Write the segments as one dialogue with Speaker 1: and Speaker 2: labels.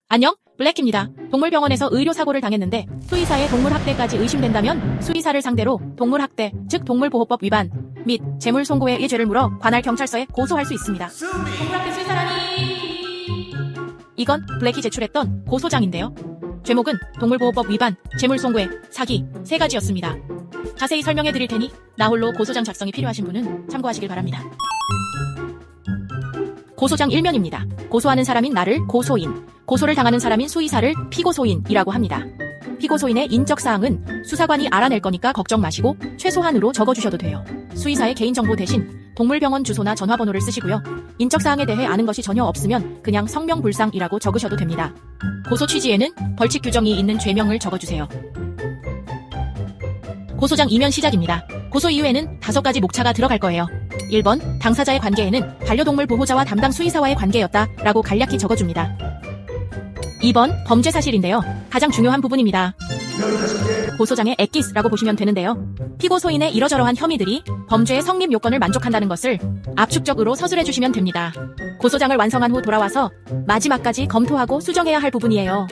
Speaker 1: 안녕, 블랙입니다. 동물병원에서 의료사고를 당했는데 수의사의 동물학대까지 의심된다면 수의사를 상대로 동물학대, 즉 동물보호법 위반 및 재물손고의 죄를 물어 관할 경찰서에 고소할 수 있습니다. 동물학대 수의사라니! 이건 블랙이 제출했던 고소장인데요. 제목은 동물보호법 위반, 재물손고의 사기 3가지였습니다. 자세히 설명해 드릴 테니 나홀로 고소장 작성이 필요하신 분은 참고하시길 바랍니다. 고소장 1면입니다. 고소하는 사람인 나를 고소인, 고소를 당하는 사람인 수의사를 피고소인이라고 합니다. 피고소인의 인적사항은 수사관이 알아낼 거니까 걱정 마시고 최소한으로 적어주셔도 돼요. 수의사의 개인정보 대신 동물병원 주소나 전화번호를 쓰시고요. 인적사항에 대해 아는 것이 전혀 없으면 그냥 성명불상이라고 적으셔도 됩니다. 고소 취지에는 벌칙 규정이 있는 죄명을 적어주세요. 고소장 2면 시작입니다. 고소 이유에는 5가지 목차가 들어갈 거예요. 1번, 당사자의 관계에는 반려동물 보호자와 담당 수의사와의 관계였다 라고 간략히 적어줍니다. 2번, 범죄 사실인데요. 가장 중요한 부분입니다. 고소장의 엑기스라고 보시면 되는데요. 피고소인의 이러저러한 혐의들이 범죄의 성립 요건을 만족한다는 것을 압축적으로 서술해 주시면 됩니다. 고소장을 완성한 후 돌아와서 마지막까지 검토하고 수정해야 할 부분이에요.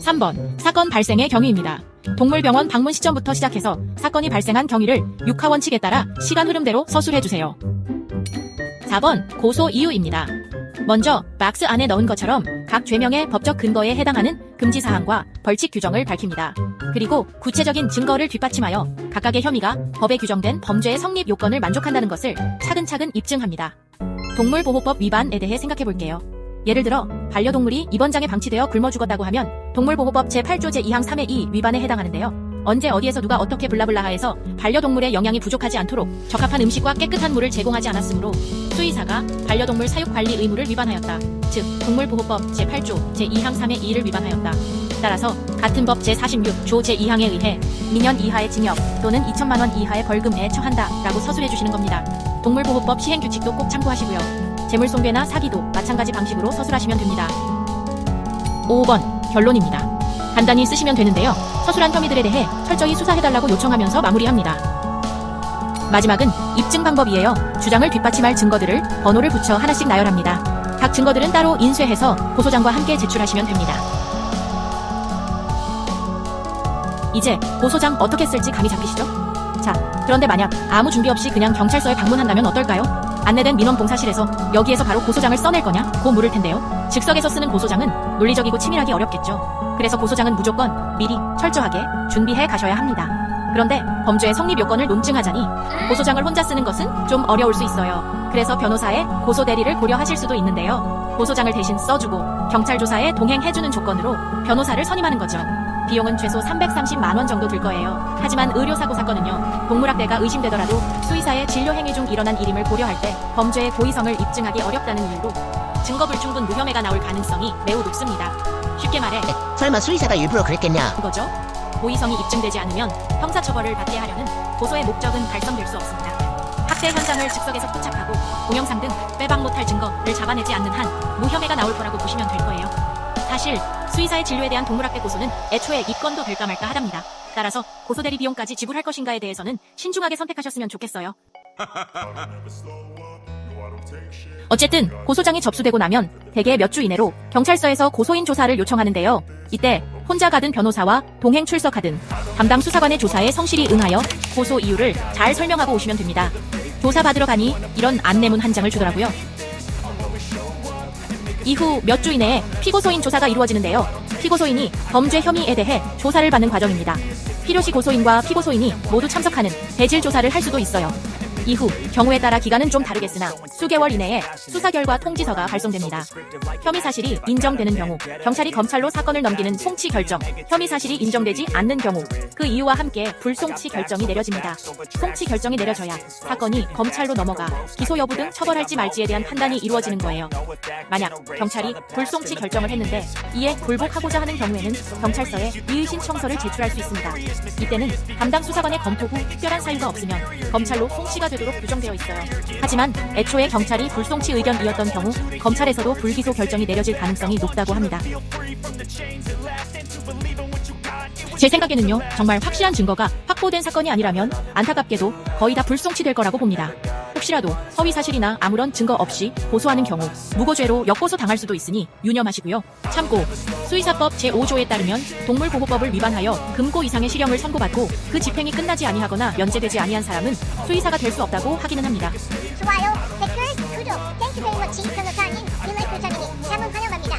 Speaker 1: 3번, 사건 발생의 경위입니다. 동물병원 방문 시점부터 시작해서 사건이 발생한 경위를 육하 원칙에 따라 시간 흐름대로 서술해주세요. 4번, 고소 이유입니다. 먼저 박스 안에 넣은 것처럼 각 죄명의 법적 근거에 해당하는 금지사항과 벌칙 규정을 밝힙니다. 그리고 구체적인 증거를 뒷받침하여 각각의 혐의가 법에 규정된 범죄의 성립 요건을 만족한다는 것을 차근차근 입증합니다. 동물보호법 위반에 대해 생각해볼게요. 예를 들어 반려동물이 입원장에 방치되어 굶어 죽었다고 하면 동물보호법 제8조 제2항 3의 2 위반에 해당하는데요. 언제 어디에서 누가 어떻게 블라블라하에서 반려동물의 영양이 부족하지 않도록 적합한 음식과 깨끗한 물을 제공하지 않았으므로 수의사가 반려동물 사육관리 의무를 위반하였다. 즉 동물보호법 제8조 제2항 3의 2를 위반하였다. 따라서 같은 법 제46조 제2항에 의해 2년 이하의 징역 또는 2천만 원 이하의 벌금에 처한다 라고 서술해 주시는 겁니다. 동물보호법 시행규칙도 꼭 참고하시고요. 재물손괴나 사기도 마찬가지 방식으로 서술하시면 됩니다. 5번, 결론입니다. 간단히 쓰시면 되는데요. 서술한 혐의들에 대해 철저히 수사해달라고 요청하면서 마무리합니다. 마지막은 입증 방법이에요. 주장을 뒷받침할 증거들을 번호를 붙여 하나씩 나열합니다. 각 증거들은 따로 인쇄해서 고소장과 함께 제출하시면 됩니다. 이제 고소장 어떻게 쓸지 감이 잡히시죠? 자, 그런데 만약 아무 준비 없이 그냥 경찰서에 방문한다면 어떨까요? 안내된 민원봉사실에서 여기에서 바로 고소장을 써낼 거냐? 고 물을 텐데요. 즉석에서 쓰는 고소장은 논리적이고 치밀하기 어렵겠죠. 그래서 고소장은 무조건 미리 철저하게 준비해 가셔야 합니다. 그런데 범죄의 성립 요건을 논증하자니 고소장을 혼자 쓰는 것은 좀 어려울 수 있어요. 그래서 변호사의 고소 대리를 고려하실 수도 있는데요. 고소장을 대신 써주고 경찰 조사에 동행해주는 조건으로 변호사를 선임하는 거죠. 비용은 최소 330만 원 정도 들 거예요. 하지만 의료사고 사건은요, 동물학대가 의심되더라도 수의사의 진료 행위 중 일어난 일임을 고려할 때 범죄의 고의성을 입증하기 어렵다는 이유로 증거불충분 무혐의가 나올 가능성이 매우 높습니다. 쉽게 말해
Speaker 2: 설마 수의사가 일부러 그랬겠냐?
Speaker 1: 거죠. 고의성이 입증되지 않으면 형사처벌을 받게 하려는 고소의 목적은 달성될 수 없습니다. 학대 현장을 즉석에서 포착하고 동영상 등 빼박 못할 증거를 잡아내지 않는 한 무혐의가 나올 거라고 보시면 될 거예요. 사실 수의사의 진료에 대한 동물학대 고소는 애초에 입건도 될까 말까 하답니다. 따라서 고소대리 비용까지 지불할 것인가에 대해서는 신중하게 선택하셨으면 좋겠어요. 어쨌든 고소장이 접수되고 나면 대개 몇 주 이내로 경찰서에서 고소인 조사를 요청하는데요. 이때 혼자 가든 변호사와 동행 출석하든 담당 수사관의 조사에 성실히 응하여 고소 이유를 잘 설명하고 오시면 됩니다. 조사 받으러 가니 이런 안내문 한 장을 주더라고요. 이후 몇 주 이내에 피고소인 조사가 이루어지는데요. 피고소인이 범죄 혐의에 대해 조사를 받는 과정입니다. 필요시 고소인과 피고소인이 모두 참석하는 대질 조사를 할 수도 있어요. 이후 경우에 따라 기간은 좀 다르겠으나 수개월 이내에 수사 결과 통지서가 발송됩니다. 혐의 사실이 인정되는 경우 경찰이 검찰로 사건을 넘기는 송치 결정, 혐의 사실이 인정되지 않는 경우 그 이유와 함께 불송치 결정이 내려집니다. 송치 결정이 내려져야 사건이 검찰로 넘어가 기소 여부 등 처벌할지 말지에 대한 판단이 이루어지는 거예요. 만약 경찰이 불송치 결정을 했는데 이에 굴복하고자 하는 경우에는 경찰서에 이의신 청서를 제출할 수 있습니다. 이때는 담당 수사관의 검토 후 특별한 사유가 없으면 검찰로 송치가 되도록 규정되어 있어요. 하지만 애초에 경찰이 불송치 의견이었던 경우 검찰에서도 불기소 결정이 내려질 가능성이 높다고 합니다. 제 생각에는요, 정말 확실한 증거가 확보된 사건이 아니라면 안타깝게도 거의 다 불송치될 거라고 봅니다. 혹시라도 허위 사실이나 아무런 증거 없이 고소하는 경우 무고죄로 역고소 당할 수도 있으니 유념하시고요. 참고 수의사법 제5조에 따르면 동물보호법을 위반하여 금고 이상의 실형을 선고받고 그 집행이 끝나지 아니하거나 면제되지 아니한 사람은 수의사가 될 수 없다고 하기는 합니다.
Speaker 3: 좋아요.